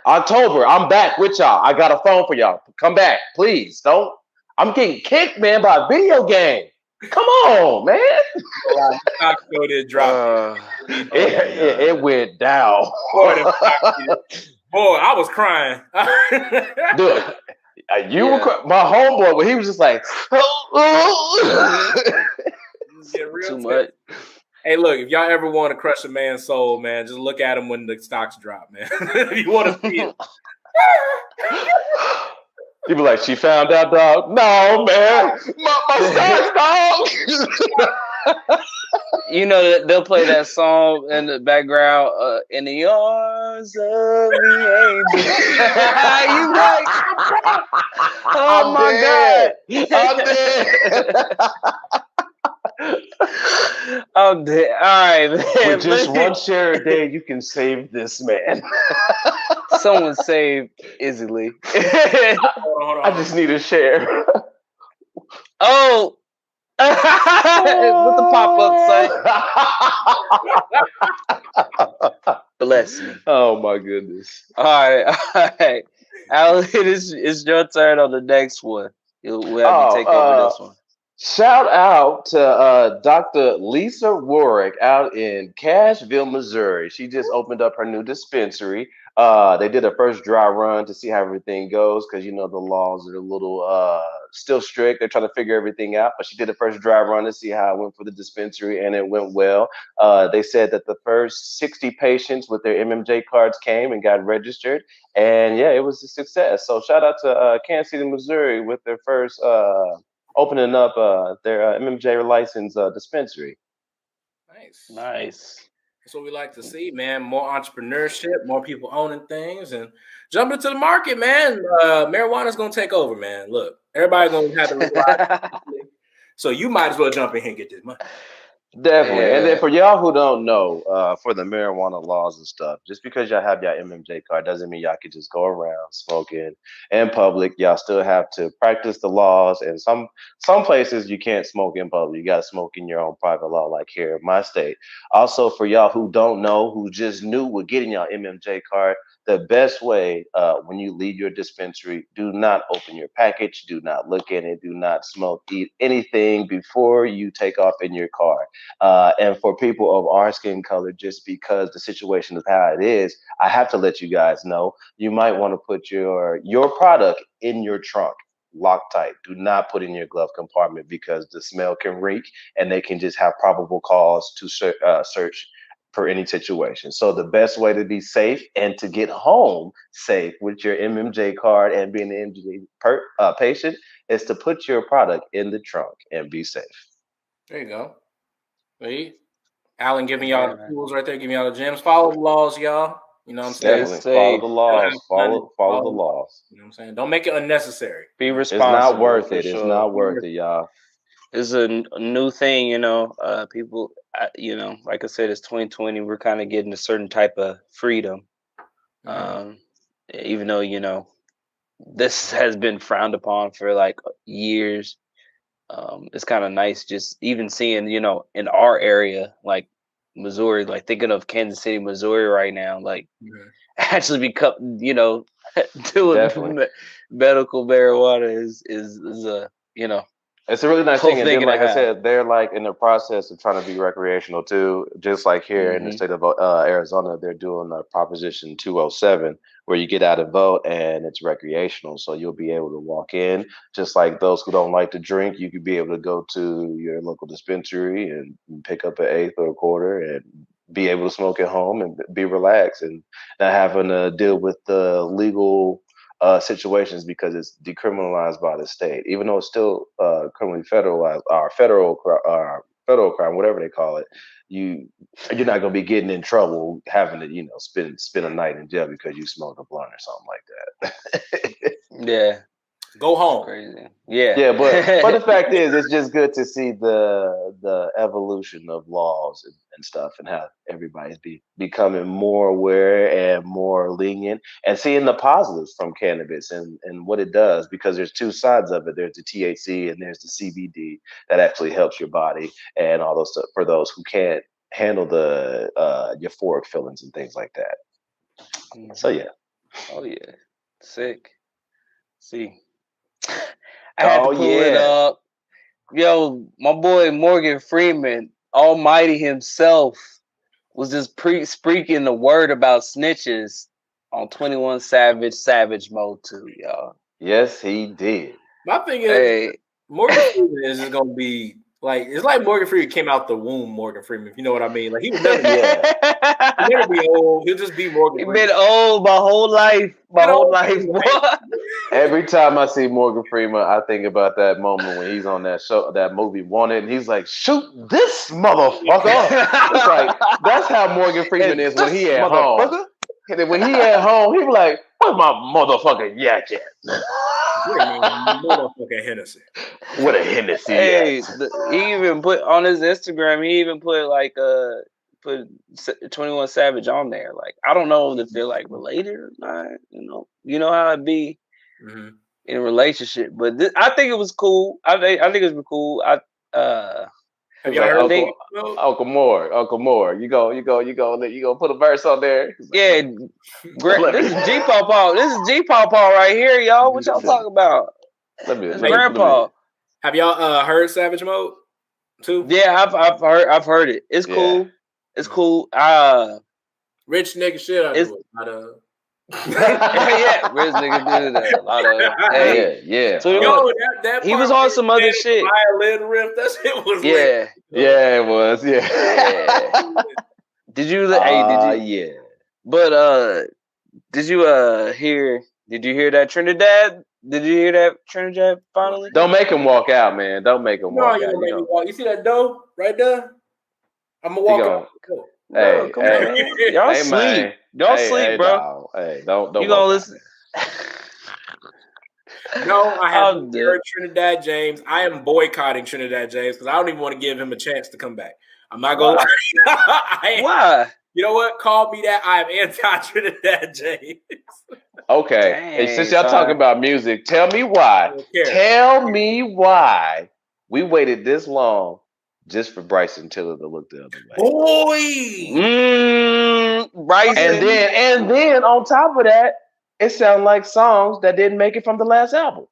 I'm back with y'all. I got a phone for y'all. Come back, please. Don't. I'm getting kicked, man, by a video game. Come on, man. It went down. Boy, I was crying. Dude, My homeboy, but he was just like, Get real Too tips. much. Hey, look, if y'all ever want to crush a man's soul, man, just look at him when the stocks drop, man. If you want to see it. He'd be like, she found out, dog. No, man, my stocks, dog. You know, they'll play that song in the background, in the arms of the angel. You like, oh my God. I'm dead. All right, man. With just one share a day, you can save this man. Someone saved Izzy. Hold on. I just need a share. Oh. With the pop-up site. Bless me. Oh my goodness. All right. Alan, it's your turn on the next one. We'll have you take over this one. Shout out to Dr. Lisa Warwick out in Cashville, Missouri. She just opened up her new dispensary. They did a first dry run to see how everything goes because the laws are a little still strict. They're trying to figure everything out. But she did a first dry run to see how it went for the dispensary, and it went well. They said that the first 60 patients with their MMJ cards came and got registered, and yeah, it was a success. So shout out to Kansas City, Missouri, with their first opening up their MMJ license dispensary. Nice. That's what we like to see, man. More entrepreneurship, more people owning things, and jumping into the market, man. Marijuana is going to take over, man. Look, everybody's going to have to realize. So you might as well jump in here and get this money. Definitely. Yeah. And then for y'all who don't know, for the marijuana laws and stuff, just because y'all have your MMJ card doesn't mean y'all can just go around smoking in public. Y'all still have to practice the laws. And some places you can't smoke in public. You got to smoke in your own private law, like here in my state. Also, for y'all who don't know, who just new with getting y'all MMJ card, the best way when you leave your dispensary, do not open your package, do not look in it, do not smoke, eat anything before you take off in your car. And for people of our skin color, just because the situation is how it is, I have to let you guys know, you might want to put your product in your trunk, locked tight. Do not put in your glove compartment because the smell can reek and they can just have probable cause to search for any situation. So the best way to be safe and to get home safe with your MMJ card and being an MMJ patient is to put your product in the trunk and be safe. There you go. See? Alan giving y'all the tools right there, giving y'all the gems. Follow the laws, y'all. You know what I'm saying? Definitely follow the laws. Follow the laws. You know what I'm saying? Don't make it unnecessary. Be responsible. It's not worth it. Sure. It's not worth it, y'all. It's a new thing, people, like I said, it's 2020. We're kind of getting a certain type of freedom. Even though, this has been frowned upon for like years. It's kind of nice just even seeing, in our area, like Missouri, like thinking of Kansas City, Missouri right now, like actually become, doing medical marijuana is a, it's a really nice thing. And then, like I said, they're like in the process of trying to be recreational too. Just like here in the state of Arizona, they're doing a Proposition 207 where you get out and vote and it's recreational. So you'll be able to walk in, just like those who don't like to drink, you could be able to go to your local dispensary and pick up an eighth or a quarter and be able to smoke at home and be relaxed and not having to deal with the legal situations because it's decriminalized by the state, even though it's still criminally federalized or federal crime, whatever they call it. You're not gonna be getting in trouble having to spend a night in jail because you smoked a blunt or something like that. Yeah. Go home. Crazy. Yeah. Yeah, but the fact is, it's just good to see the evolution of laws and stuff and how everybody's becoming more aware and more lenient and seeing the positives from cannabis and what it does, because there's two sides of it. There's the THC and there's the CBD that actually helps your body and all those stuff for those who can't handle the euphoric feelings and things like that. So yeah. Oh yeah. Sick. See. I had to pull it up. Yo, my boy Morgan Freeman, Almighty himself, was just speaking the word about snitches on 21 Savage Mode 2, y'all. Yes, he did. My thing is, Hey, Morgan Freeman is just gonna be like, it's like Morgan Freeman came out the womb. Morgan Freeman, if you know what I mean. Like he would never, Yeah. he'll never be old. He'll just be Morgan he Freeman. been old my whole life. My You whole know, life. like- Every time I see Morgan Freeman, I think about that moment when he's on that show, that movie Wanted, and he's like, "Shoot this motherfucker!" It's like that's how Morgan Freeman is when he at home. And then when he at home, he be like, "Where's my motherfucking yak at?" Bring me motherfucking Hennessy. What a Hennessy Hey, at. he even put on his Instagram. He even put like put 21 Savage on there. Like I don't know if they're like related or not. You know how it be Mm-hmm. in a relationship. But I think it was cool. I think it was cool. Have y'all Like, heard Uncle Moore, you go put a verse on there. Yeah, this is G Pawpaw. This is G Pawpaw right here, y'all. What y'all talking about? It's Grandpa. Have y'all heard Savage Mode too? Yeah, I've heard it. It's cool. It's cool. Rich nigga shit I do it. Yeah, rich nigga do that. A lot of yeah. So yo, that he was on some other shit. Violin riff, that shit was lit. Yeah, it was. Yeah. Did you? Yeah. But did you hear? Did you hear that Trinidad? Did you hear that Trinidad finally? Don't make him walk out, man. Don't make him walk out. Make me walk. You see that dough right there? I'm gonna walk out. Hey, come on, man. Y'all sleep. Man. Y'all sleep, bro. Dog. Hey, don't. You gonna listen? No, I haven't heard Trinidad James. I am boycotting Trinidad James because I don't even want to give him a chance to come back. I'm not gonna lie. Why? You know what? Call me that. I am anti-Trinidad James. Okay. Dang, and since y'all talking about music, tell me why. Tell me why we waited this long just for Bryson Tiller to look the other way. Boy, Bryson. And then on top of that, it sounds like songs that didn't make it from the last album.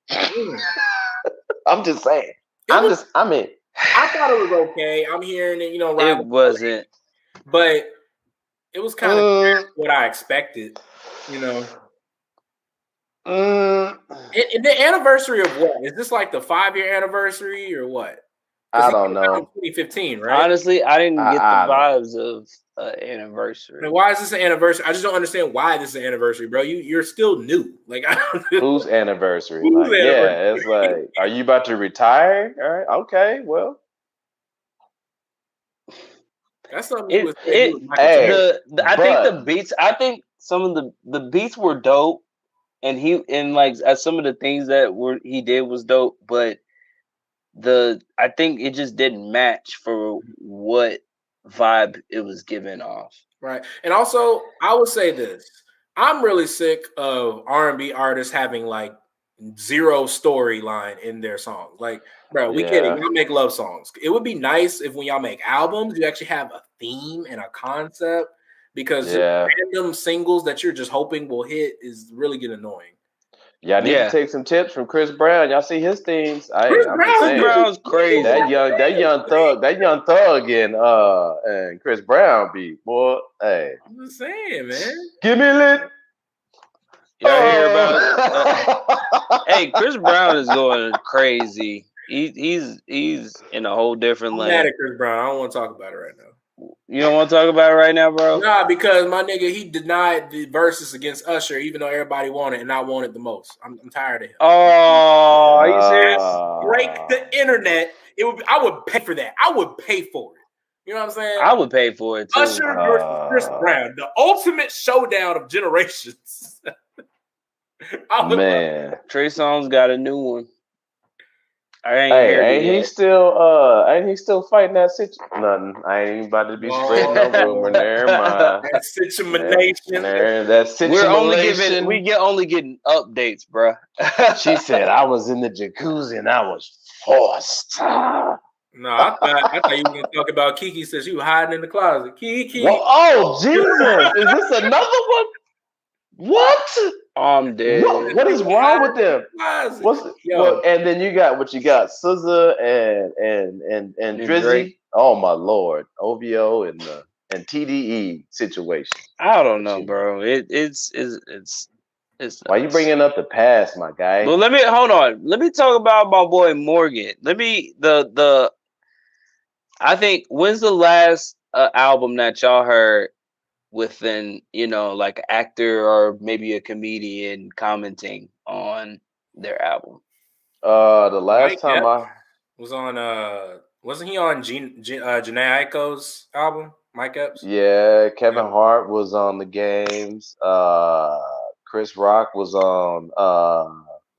I'm just saying. I thought it was okay. I'm hearing it, it wasn't. But it was kind of what I expected, And the anniversary of what? Is this like the 5-year anniversary or what? I don't know. 2015, right? Honestly, I didn't get the vibes of anniversary. Now, why is this an anniversary? I just don't understand why this is an anniversary, bro. You're still new. Like, whose anniversary? Yeah, it's like, are you about to retire? All right, okay, well. That's something. The beats. I think some of the beats were dope, and some of the things that he did was dope. But I think it just didn't match for what vibe it was giving off. Right, and also I would say this: I'm really sick of R&B artists having like zero storyline in their songs. Like, bro, we kidding. Y'all make love songs. It would be nice if when y'all make albums, you actually have a theme and a concept, because random singles that you're just hoping will hit is really getting annoying. Y'all need to take some tips from Chris Brown. Y'all see his themes. Chris Brown's crazy. That young thug and Chris Brown beat, boy. Hey. I'm just saying, man. Give me lit. Y'all hear about hey, Chris Brown is going crazy. He's in a whole different lane. I'm mad at Chris Brown. I don't want to talk about it right now. You don't want to talk about it right now, bro? Nah, because my nigga, he denied the verses against Usher, even though everybody wanted, and I wanted the most. I'm tired of him. Oh, are you serious? Break the internet. I would pay for that. I would pay for it. You know what I'm saying? I would pay for it too. Usher versus Chris Brown, the ultimate showdown of generations. Man, Trey Songz got a new one. Ain't he still fighting that situation? Nothing. I ain't even about to be spreading no rumor. Never mind. That situation. That situation. We only getting updates, bro. She said I was in the jacuzzi and I was forced. No, I thought you were gonna talk about Kiki since you were hiding in the closet. Kiki. Well, oh Jesus! Is this another one? What? I'm dead. What is wrong with them? And then you got SZA and Drizzy. Drake. Oh my Lord, OVO and TDE situation. I don't know, bro. It's It's Why you nuts. bringing up the past, my guy? Well, hold on. Let me talk about my boy Morgan. I think when's the last album that y'all heard within, like an actor or maybe a comedian commenting on their album? The last Mike time Epps was on. Wasn't he on Janae Aiko's album? Mike Epps. Kevin Hart was on the games. Chris Rock was on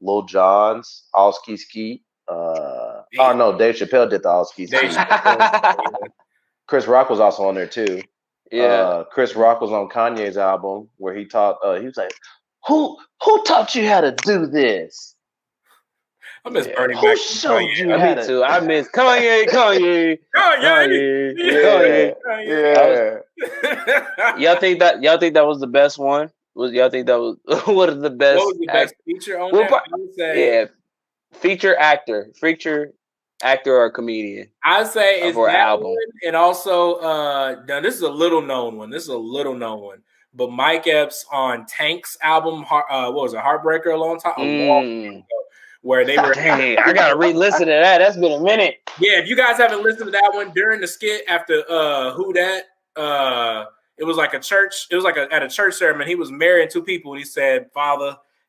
Lil Jon's All Ski Ski. Oh no, Dave Chappelle did the All Ski Ski. Chris Rock was also on there too. Yeah. Chris Rock was on Kanye's album where he taught. He was like, "Who taught you how to do this? I miss Bernie Mac. Who showed you how to?" Too. I miss Kanye. Y'all think that was the best one? Y'all think that was what is the best? What was the best feature on that? I would say, feature actor or comedian. I'd say it's that album. one, and also now this is a little known one. But Mike Epps on Tank's album, what was it, Heartbreaker, a long time ago, where they were. Dang, I gotta re-listen to that. That's been a minute. Yeah, if you guys haven't listened to that one during the skit after Who Dat, it was like a church. It was like at a church sermon. He was marrying two people, and he said,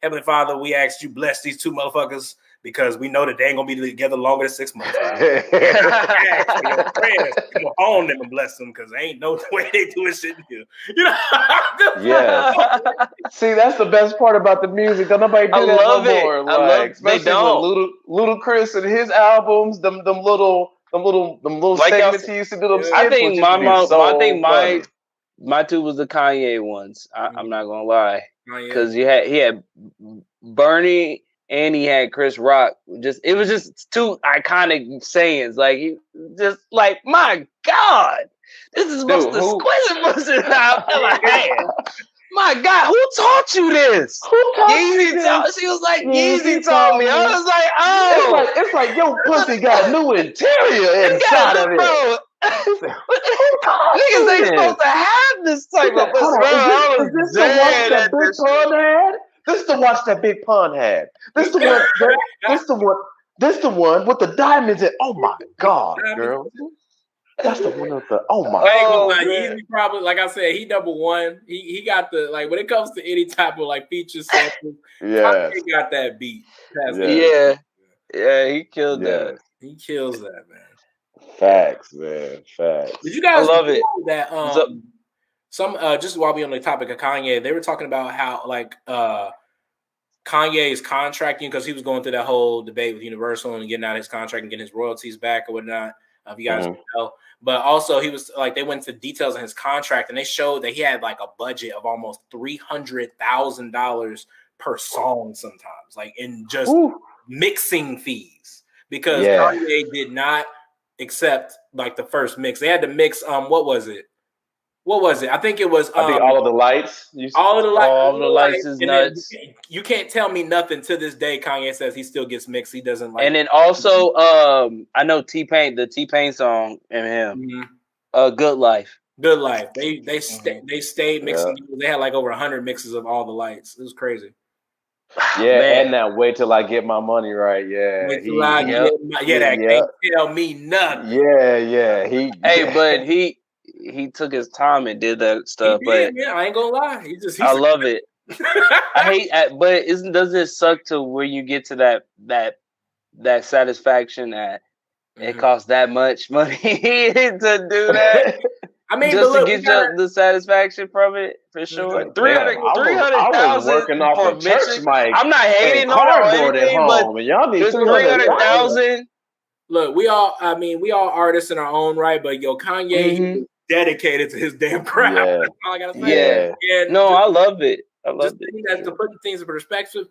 Heavenly Father, we asked you bless these two motherfuckers because we know that they ain't gonna be together longer than 6 months. Prayers, come on them and bless them because ain't no way they doing shit here. Yeah. See, that's the best part about the music. Don't nobody do that no more. Like, especially with Ludacris and his albums, them little segments he used to do. Them skits, I think my two was the Kanye ones. I'm not gonna lie, because he had Bernie and he had Chris Rock. It was just two iconic sayings. Like he just like, my God, this is the most exquisite person I've ever had. My God, who taught you this? Yeezy taught. She was like, Yeezy taught me. I was like, oh, it's like your pussy got new interior inside of it. Bro. Niggas ain't supposed to have this type of pussy. Is this the watch that Big Pun had? This the watch that Big Pun had. This the one with the diamonds in. Oh my God, girl. That's the one with the. Oh my God. Easy, probably, like I said, he #1. He got the, like, when it comes to any type of like feature samples, he got that beat. Yeah, he killed that. He kills that, man. Facts, man. Facts. Did you guys love it? That just while we on the topic of Kanye, they were talking about how like Kanye is contracting because he was going through that whole debate with Universal and getting out his contract and getting his royalties back or whatnot. If you guys know, but also he was like, they went into details in his contract and they showed that he had like a budget of almost $300,000 per song sometimes, like in just mixing fees, because Kanye did not accept like the first mix. They had to mix what was it? I think it was I think All of the Lights. All of the lights is nuts. You can't tell me nothing to this day. Kanye says he still gets mixed. He doesn't like. And then also I know T-Pain, the T-Pain song and him. Good Life. Good Life. They stayed mixing. They had like over 100 mixes of All the Lights. It was crazy. Yeah, and that Wait Till I Get My Money Right. Yeah. Wait Till I Get My, that can't tell me nothing. Yeah. But he took his time and did that stuff. I ain't gonna lie. I love it. I hate, but doesn't it suck to where you get to that satisfaction that it costs that much money to do that? I mean, just to get the satisfaction from it, for sure. 300,000 working off a church mic. I'm not hating on anything, but y'all need 300,000. Look, we all artists in our own right, but Kanye dedicated to his damn craft. Yeah. That's all I gotta say. Yeah. No, I love it. I love it. To put things in perspective,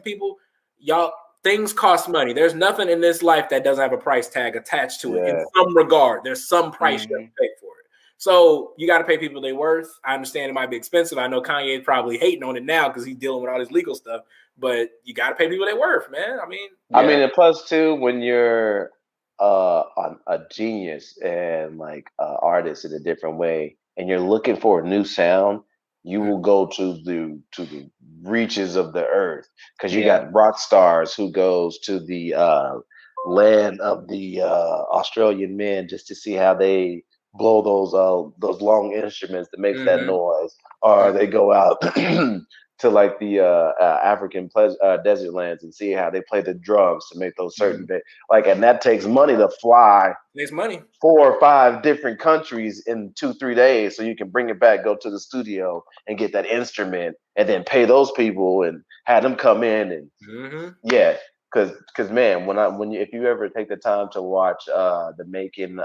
people, y'all, things cost money. There's nothing in this life that doesn't have a price tag attached to it in some regard. There's some price you have to pay for it. So you got to pay people their worth. I understand it might be expensive. I know Kanye is probably hating on it now because he's dealing with all this legal stuff. But you got to pay people their worth, man. I mean, and plus too, when you're a genius and like artist in a different way, and you're looking for a new sound, you will go to the reaches of the earth. Because you got rock stars who goes to the land of the Australian men just to see how they blow those long instruments that makes that noise, or they go out to like the African desert lands and see how they play the drums to make those certain things. Like, and that takes money to fly. Takes money. 4 or 5 different countries in 2-3 days, so you can bring it back, go to the studio, and get that instrument, and then pay those people and have them come in and because man, if you ever take the time to watch the making,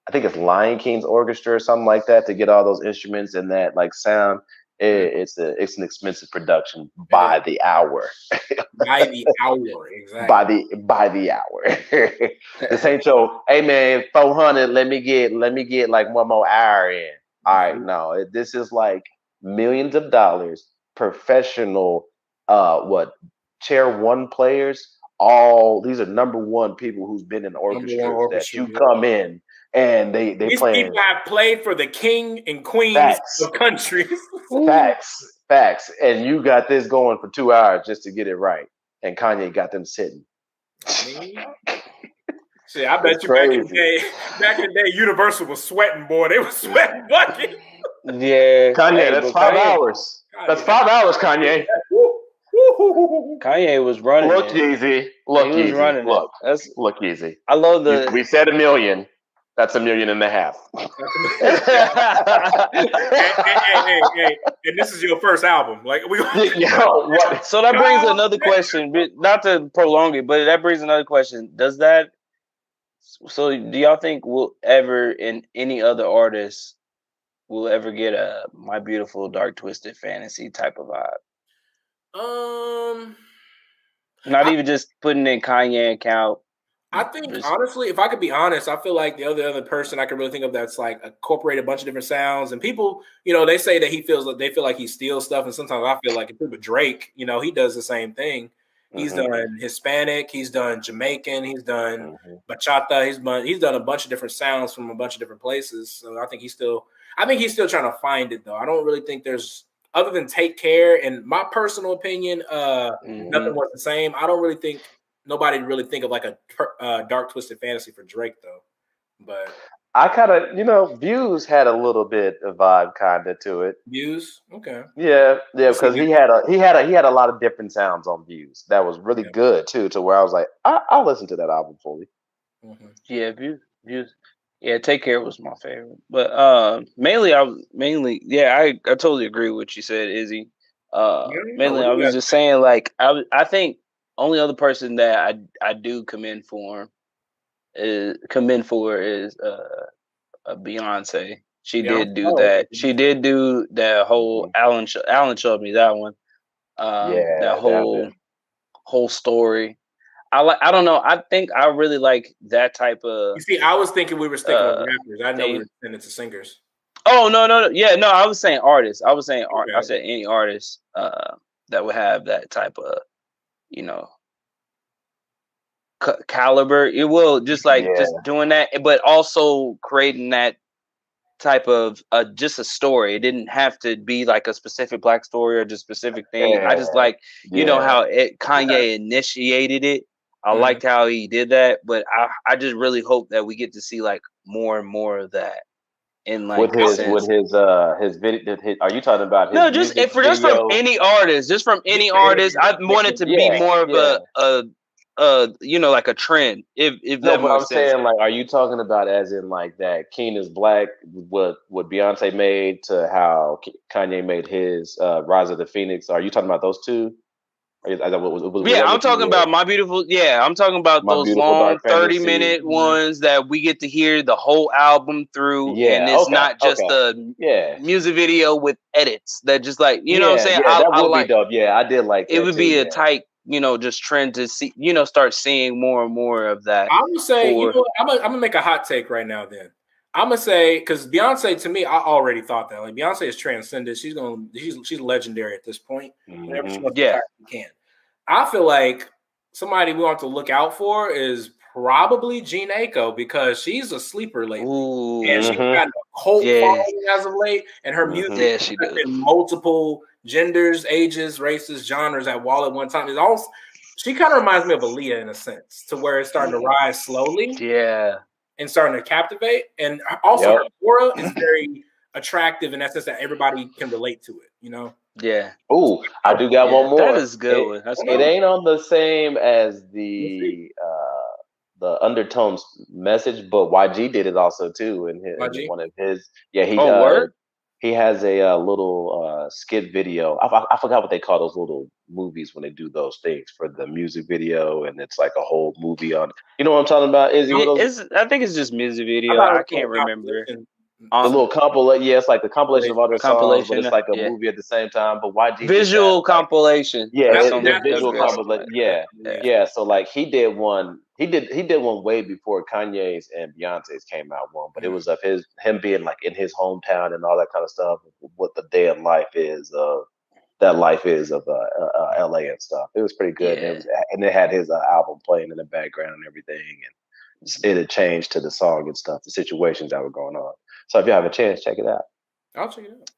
I think it's Lion King's orchestra or something like that, to get all those instruments and that like sound. It's an expensive production by the hour. By the hour, exactly. By the hour. This ain't your, hey man, 400. Let me get like one more hour in. All right, no, this is like millions of dollars, professional. Chair one players. All these are number one people who's been in orchestras that you come in. And these people have played for the king and queens of countries. Facts. And you got this going for 2 hours just to get it right. And Kanye got them sitting. Shit, I bet you back in the day, Universal was sweating, boy. They were sweating buckets. Yeah. Kanye, that's 5 hours. That's 5 hours, Kanye. Kanye was running. Look easy. Look easy. I love we said $1 million. That's $1.5 million. Hey, and this is your first album. Like So that brings another question. Not to prolong it, but that brings another question. So do y'all think any other artist will ever get a My Beautiful Dark Twisted Fantasy type of vibe? Not even just putting in Kanye account. I think honestly, if I could be honest, I feel like the other person I can really think of that's like incorporated a bunch of different sounds. And people, they say that they feel like he steals stuff, and sometimes I feel like if people Drake, he does the same thing. He's done Hispanic, he's done Jamaican, he's done bachata, he's done a bunch of different sounds from a bunch of different places. So I think he's still trying to find it though. I don't really think there's, other than Take Care, in my personal opinion, nothing was the same. I don't really think nobody really think of like a Dark Twisted Fantasy for Drake though. But I kind of, Views had a little bit of vibe kind of to it. Views, okay, yeah, because he had a lot of different sounds on Views that was really good too. To where I was like, I'll listen to that album fully. Yeah, Views. Yeah, Take Care was my favorite, but mainly, I totally agree with what you said, Izzy. Mainly, I was just saying, like, I think only other person that I do commend for is Beyonce. She did do that. She did do that whole Alan showed me that one. That whole story. I don't know. I think I really like that type of. You see, I was thinking we were sticking with rappers. I know we were sending it to singers. Oh no. Yeah, no. I was saying artists. I was saying art. I said any artist that would have that type of, caliber. It will just doing that, but also creating that type of just a story. It didn't have to be like a specific Black story or just specific thing. I just like how Kanye initiated it. I liked how he did that, but I just really hope that we get to see like more and more of that. In like with his video, are you talking about his? No, just from any artist, I want it to be more of like a trend. If no, but I'm saying, like, are you talking about as in like that King is Black, what Beyonce made to how Kanye made his Rise of the Phoenix? Are you talking about those two? I'm talking about My Beautiful. Yeah, I'm talking about those long 30-minute ones that we get to hear the whole album through, and it's not just a music video with edits that just like know what I'm saying. Yeah, that would be dope. Yeah, I did like. It would be a tight, just trend to see, start seeing more and more of that. I'm gonna say, I'm gonna make a hot take right now. Then I'm gonna say, because Beyonce, to me, I already thought that. Like, Beyonce is transcended. She's legendary at this point. Whenever she wants to, she can. I feel like somebody we want to look out for is probably Jean Aiko because she's a sleeper lately. Ooh. And she's Mhm. got a cult Yeah. following as of late, and her Mhm. music Yeah, she has does. been multiple genders, ages, races, genres at wall at one time. It's also she kind of reminds me of Aaliyah in a sense, to where it's starting to rise slowly Yeah. and starting to captivate. And also Yep. her aura is very attractive in that sense that everybody can relate to it, you know? Yeah. Ooh, I do got one more. That is a good It, one. That's it good. ain't on the same as Let's see. the undertones message, but YG did it also too in YG? one of his. Yeah, Oh, word? he has a little skit video. I forgot what they call those little movies when they do those things for the music video, and it's like a whole movie on. You know what I'm talking about? Is what those I think it's just music I video. thought it I was can't a remember. compilation. the little compilation? Yeah, it's like the compilation of all their songs, but Compilation. it's like a Yeah. movie at the same time. But YG did that. Visual Like, compilation. yeah, That's That's on the that's that's what visual it's good. called. compilation. Yeah, Yeah. yeah. So like he did one. He did one way before Kanye's and Beyonce's came out one, but it was of him being like in his hometown and all that kind of stuff. What the day of life is of that life is of LA and stuff. It was pretty good, Yeah. and it had his album playing in the background and everything, and it had changed to the song and stuff, the situations that were going on. So if you have a chance, check it out. I'll check it out.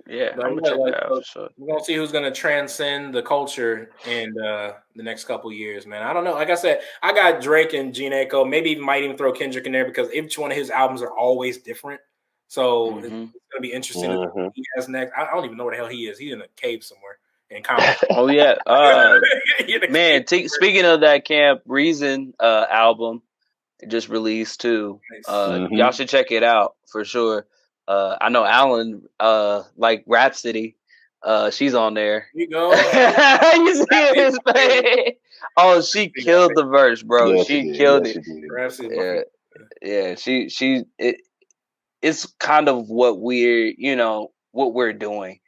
Yeah. But I'm gonna yeah, check like, that out for sure. we're gonna see who's gonna transcend the culture in the next couple years, man. I don't know. Like I said, I got Drake and Gene Aiko. Maybe might even throw Kendrick in there because each one of his albums are always different. So it's gonna be interesting to see what he has next. I don't even know where the hell he is. He's in a cave somewhere in Compton. Oh yeah. In a Man, cave. speaking of that Camp Reason album, it just released too. Nice. Y'all should check it out for sure. I know Alan like Rhapsody. She's on there. Here you go. You see his face? Oh, she killed the verse, bro. Yeah, she did. killed Yeah, it. she did. Rhapsody is my Yeah, favorite. yeah. It's kind of what we're doing.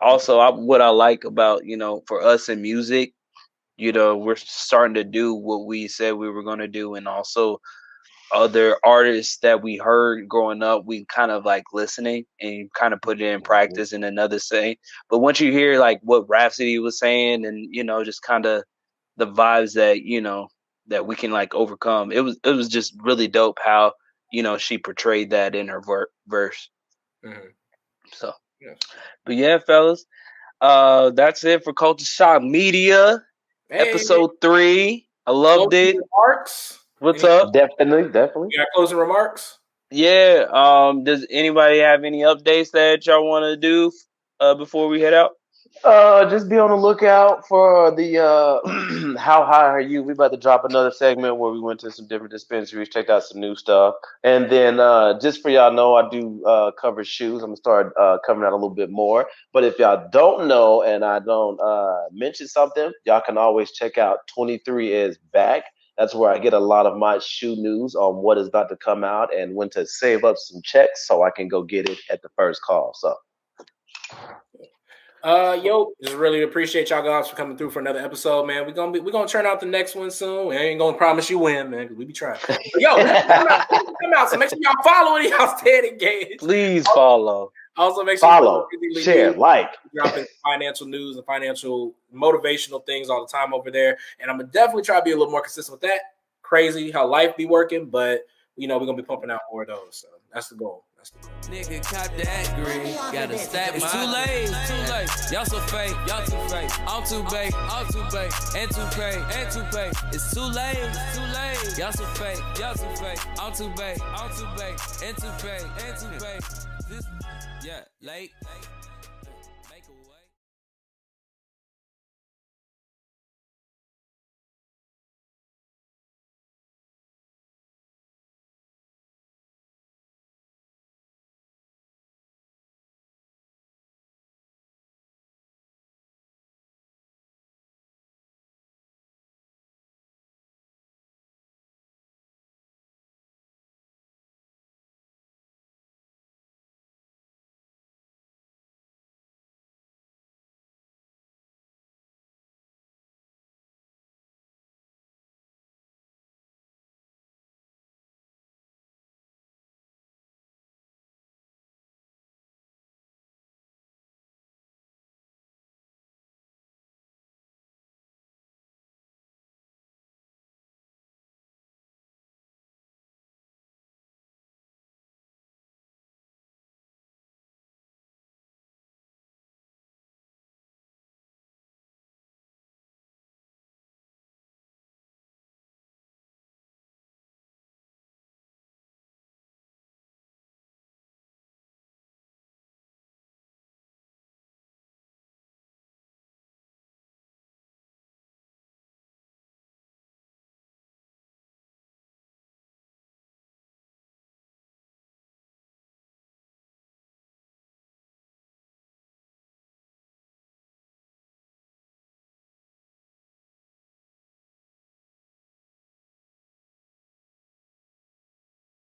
Also, what I like about for us in music, we're starting to do what we said we were going to do, and also other artists that we heard growing up, we kind of like listening and kind of put it in practice in another say. But once you hear like what Rhapsody was saying, and just kind of the vibes that we can like overcome, it was just really dope how she portrayed that in her verse. So, but yeah, fellas, that's it for Culture Shock Media, episode 3. I loved it. Remarks? What's up? Definitely. You got closing remarks? Yeah. Does anybody have any updates that y'all want to do before we head out? Just be on the lookout for the How High Are You? We about to drop another segment where we went to some different dispensaries, checked out some new stuff. And then just for y'all know, I do cover shoes. I'm gonna start covering out a little bit more. But if y'all don't know and I don't mention something, y'all can always check out 23 is Back. That's where I get a lot of my shoe news on what is about to come out and when to save up some checks so I can go get it at the first call. So just really appreciate y'all guys for coming through for another episode, man. We're gonna turn out the next one soon. We ain't gonna promise you win, man, because we be trying. But come out, so make sure y'all follow it. Y'all stay engaged. Please follow. Also, make sure follow, share, like. Dropping financial news and financial motivational things all the time over there. And I'm gonna definitely try to be a little more consistent with that. Crazy how life be working, but we're gonna be pumping out more of those. So that's the goal. Nigga cop that green, gotta stack. It's too late. Y'all so fake, y'all too fake. I'm too bait, and too pay. It's too late. Y'all so fake, I'm too bait, and too pay. Yeah, late.